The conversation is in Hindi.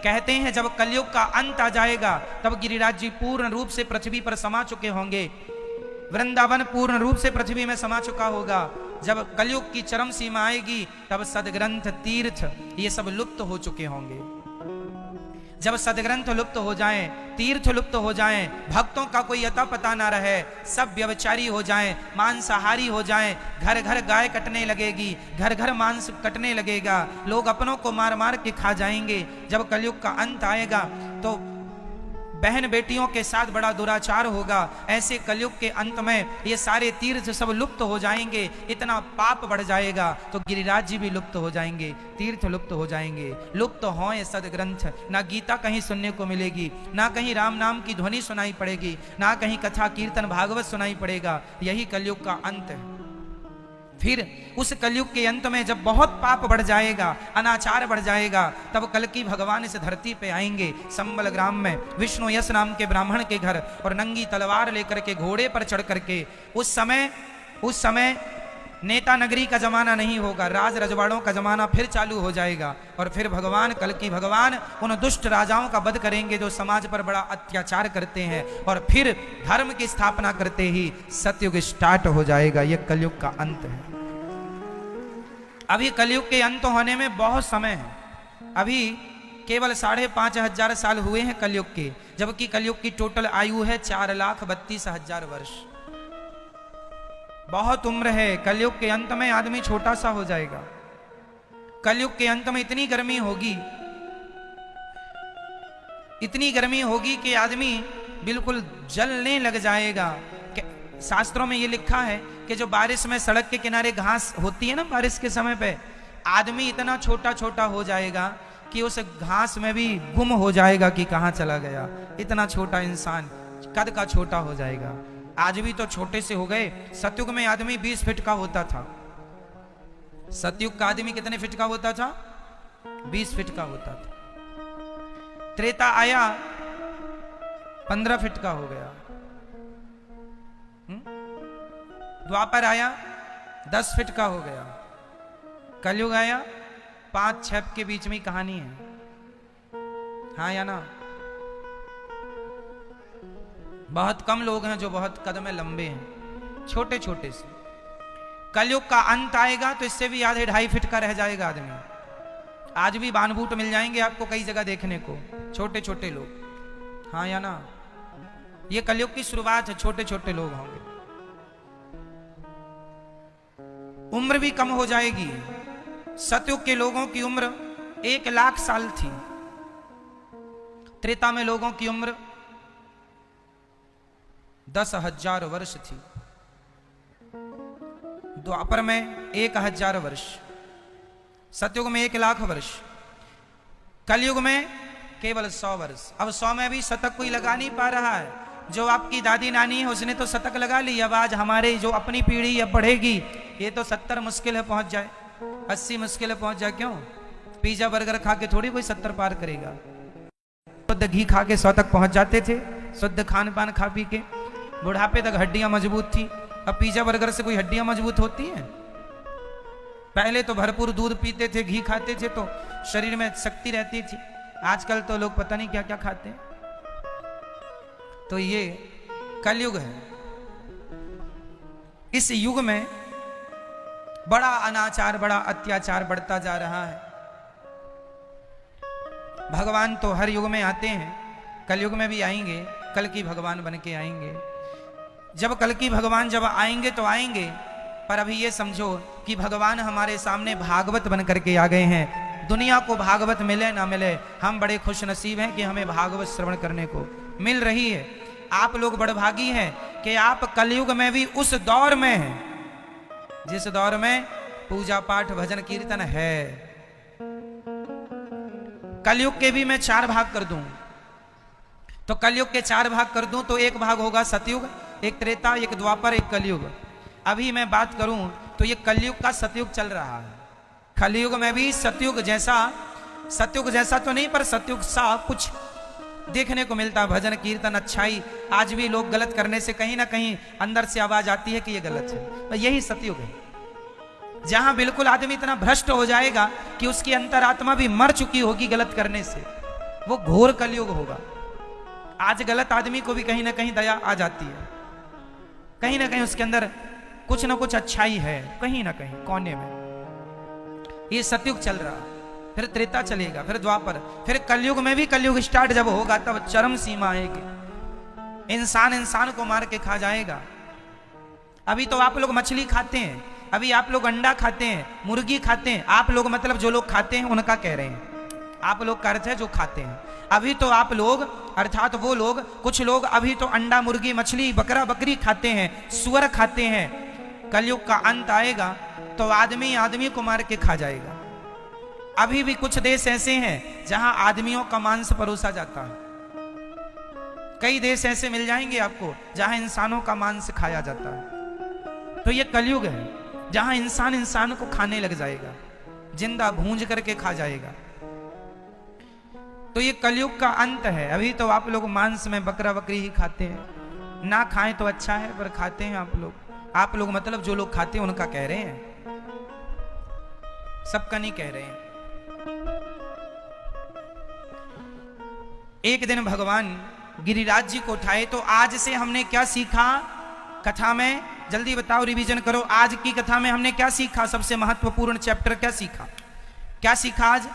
कहते हैं जब कलयुग का अंत आ जाएगा तब गिरिराज जी पूर्ण रूप से पृथ्वी पर समा चुके होंगे, वृंदावन पूर्ण रूप से पृथ्वी में समा चुका होगा। जब कलयुग की चरम सीमा आएगी तब सदग्रंथ तीर्थ ये सब लुप्त हो चुके होंगे। जब सदग्रंथ लुप्त हो जाएं, तीर्थ लुप्त हो जाएं, भक्तों का कोई अता पता ना रहे, सब व्यभिचारी हो जाएं, मांसाहारी हो जाएं, घर घर गाय कटने लगेगी, घर घर मांस कटने लगेगा, लोग अपनों को मार मार के खा जाएंगे। जब कलयुग का अंत आएगा तो बहन बेटियों के साथ बड़ा दुराचार होगा। ऐसे कलयुग के अंत में ये सारे तीर्थ सब लुप्त हो जाएंगे, इतना पाप बढ़ जाएगा तो गिरिराज जी भी लुप्त हो जाएंगे, तीर्थ लुप्त हो जाएंगे। लुप्त हो ये सदग्रंथ, ना गीता कहीं सुनने को मिलेगी, ना कहीं राम नाम की ध्वनि सुनाई पड़ेगी, ना कहीं कथा कीर्तन भागवत सुनाई पड़ेगा। यही कलयुग का अंत है। फिर उस कलयुग के अंत में जब बहुत पाप बढ़ जाएगा, अनाचार बढ़ जाएगा, तब कल्कि भगवान इस धरती पे आएंगे संबल ग्राम में विष्णु यश नाम के ब्राह्मण के घर, और नंगी तलवार लेकर के घोड़े पर चढ़ करके। उस समय नेता नगरी का जमाना नहीं होगा, राज रजवाड़ों का जमाना फिर चालू हो जाएगा। और फिर भगवान कल्कि भगवान उन दुष्ट राजाओं का वध करेंगे जो समाज पर बड़ा अत्याचार करते हैं, और फिर धर्म की स्थापना करते ही सतयुग स्टार्ट हो जाएगा। यह कलयुग का अंत है। अभी कलयुग के अंत होने में बहुत समय है। अभी केवल 5,500 साल हुए हैं कलयुग के, जबकि कलयुग की टोटल आयु है 4,32,000 वर्ष। बहुत उम्र है। कलयुग के अंत में आदमी छोटा सा हो जाएगा। कलयुग के अंत में इतनी गर्मी होगी कि आदमी बिल्कुल जलने लग जाएगा। शास्त्रों में ये लिखा है कि जो बारिश में सड़क के किनारे घास होती है ना, बारिश के समय पे आदमी इतना छोटा छोटा हो जाएगा कि उस घास में भी गुम हो जाएगा कि कहाँ चला गया। इतना छोटा इंसान कद का छोटा हो जाएगा। आज भी तो छोटे से हो गए। सतयुग में आदमी 20 फीट का होता था। सतयुग का आदमी कितने फीट का होता था? 20 फीट का होता था। त्रेता आया 15 फीट का हो गया। द्वापर आया 10 फीट का हो गया। कलयुग आया 5-6 के बीच में कहानी है। हाँ या ना? बहुत कम लोग हैं जो बहुत कद में लंबे हैं, छोटे छोटे से। कलयुग का अंत आएगा तो इससे भी आधे 2.5 फीट का रह जाएगा आदमी। आज भी बानबूट मिल जाएंगे आपको कई जगह देखने को, छोटे छोटे लोग। हाँ या ना? ये कलयुग की शुरुआत है, छोटे छोटे लोग होंगे। उम्र भी कम हो जाएगी। सतयुग के लोगों की उम्र 1,00,000 साल थी। त्रेता में लोगों की उम्र 10,000 वर्ष थी। द्वापर में 1,000 वर्ष, सतयुग में 1,00,000 वर्ष, कलयुग में केवल 100 वर्ष। अब 100 में भी शतक कोई लगा नहीं पा रहा है। जो आपकी दादी नानी है उसने तो शतक लगा ली। अब आज हमारे जो अपनी पीढ़ी अब बढ़ेगी, ये तो 70 मुश्किल है पहुंच जाए, 80 मुश्किल है पहुंच जाए। क्यों? पिज्जा बर्गर खा के थोड़ी कोई 70 पार करेगा। शुद्ध घी खा के 100 तक पहुंच जाते थे, शुद्ध खान पान खा पी के। बुढ़ापे तक हड्डियां मजबूत थी। अब पिज्जा बर्गर से कोई हड्डियां मजबूत होती हैं? पहले तो भरपूर दूध पीते थे, घी खाते थे तो शरीर में शक्ति रहती थी। आजकल तो लोग पता नहीं क्या क्या खाते हैं। तो ये कलयुग है। इस युग में बड़ा अनाचार, बड़ा अत्याचार बढ़ता जा रहा है। भगवान तो हर युग में आते हैं, कलयुग में भी आएंगे, कल्कि भगवान बन के आएंगे। जब कल्कि भगवान जब आएंगे तो आएंगे, पर अभी ये समझो कि भगवान हमारे सामने भागवत बन करके आ गए हैं। दुनिया को भागवत मिले ना मिले, हम बड़े खुश नसीब हैं कि हमें भागवत श्रवण करने को मिल रही है। आप लोग बड़भागी हैं कि आप कलयुग में भी उस दौर में हैं जिस दौर में पूजा पाठ भजन कीर्तन है। कलयुग के भी मैं 4 भाग कर दूं तो कलयुग के 4 भाग कर दूं तो एक भाग होगा सतयुग, एक त्रेता, एक द्वापर, एक कलयुग। अभी मैं बात करूं तो ये कलयुग का सतयुग चल रहा है। कलयुग में भी सतयुग जैसा तो नहीं, पर सतयुग सा कुछ देखने को मिलता। भजन कीर्तन अच्छाई। आज भी लोग गलत करने से कहीं ना कहीं अंदर से आवाज आती है कि ये गलत है। तो यही सतयुग है, जहां बिल्कुल आदमी इतना भ्रष्ट हो जाएगा कि उसकी अंतरात्मा भी मर चुकी होगी गलत करने से। वो घोर कलयुग होगा। आज गलत आदमी को भी कहीं ना कहीं दया आ जाती है, कहीं ना कहीं उसके अंदर कुछ ना कुछ अच्छाई है, कहीं ना कहीं कोने में। ये सतयुग चल रहा, फिर त्रेता चलेगा, फिर द्वापर, फिर कलयुग में भी कलयुग स्टार्ट जब होगा तब चरम सीमा आएगी, इंसान इंसान को मार के खा जाएगा। अभी तो आप लोग मछली खाते हैं, अभी आप लोग अंडा खाते हैं, मुर्गी खाते हैं। आप लोग मतलब जो लोग खाते हैं उनका कह रहे हैं, आप लोग का अर्थ है जो खाते हैं। अभी तो आप लोग अर्थात वो लोग, कुछ लोग अभी तो अंडा मुर्गी मछली बकरा बकरी खाते हैं, सुअर खाते हैं। कलयुग का अंत आएगा तो आदमी आदमी को मार के खा जाएगा। अभी भी कुछ देश ऐसे हैं जहां आदमियों का मांस परोसा जाता है, कई देश ऐसे मिल जाएंगे आपको जहां इंसानों का मांस खाया जाता है। तो ये कलयुग है जहां इंसान इंसान को खाने लग जाएगा, जिंदा भूंज करके खा जाएगा। तो ये कलयुग का अंत है। अभी तो आप लोग मांस में बकरा बकरी ही खाते हैं, ना खाएं तो अच्छा है पर खाते हैं आप लोग। आप लोग मतलब जो लोग खाते हैं उनका कह रहे हैं, सबका नहीं कह रहे हैं। एक दिन भगवान गिरिराज जी को उठाए, तो आज से हमने क्या सीखा कथा में? जल्दी बताओ, रिवीजन करो। आज की कथा में हमने क्या सीखा? सबसे महत्वपूर्ण चैप्टर क्या सीखा? क्या सीखा आज?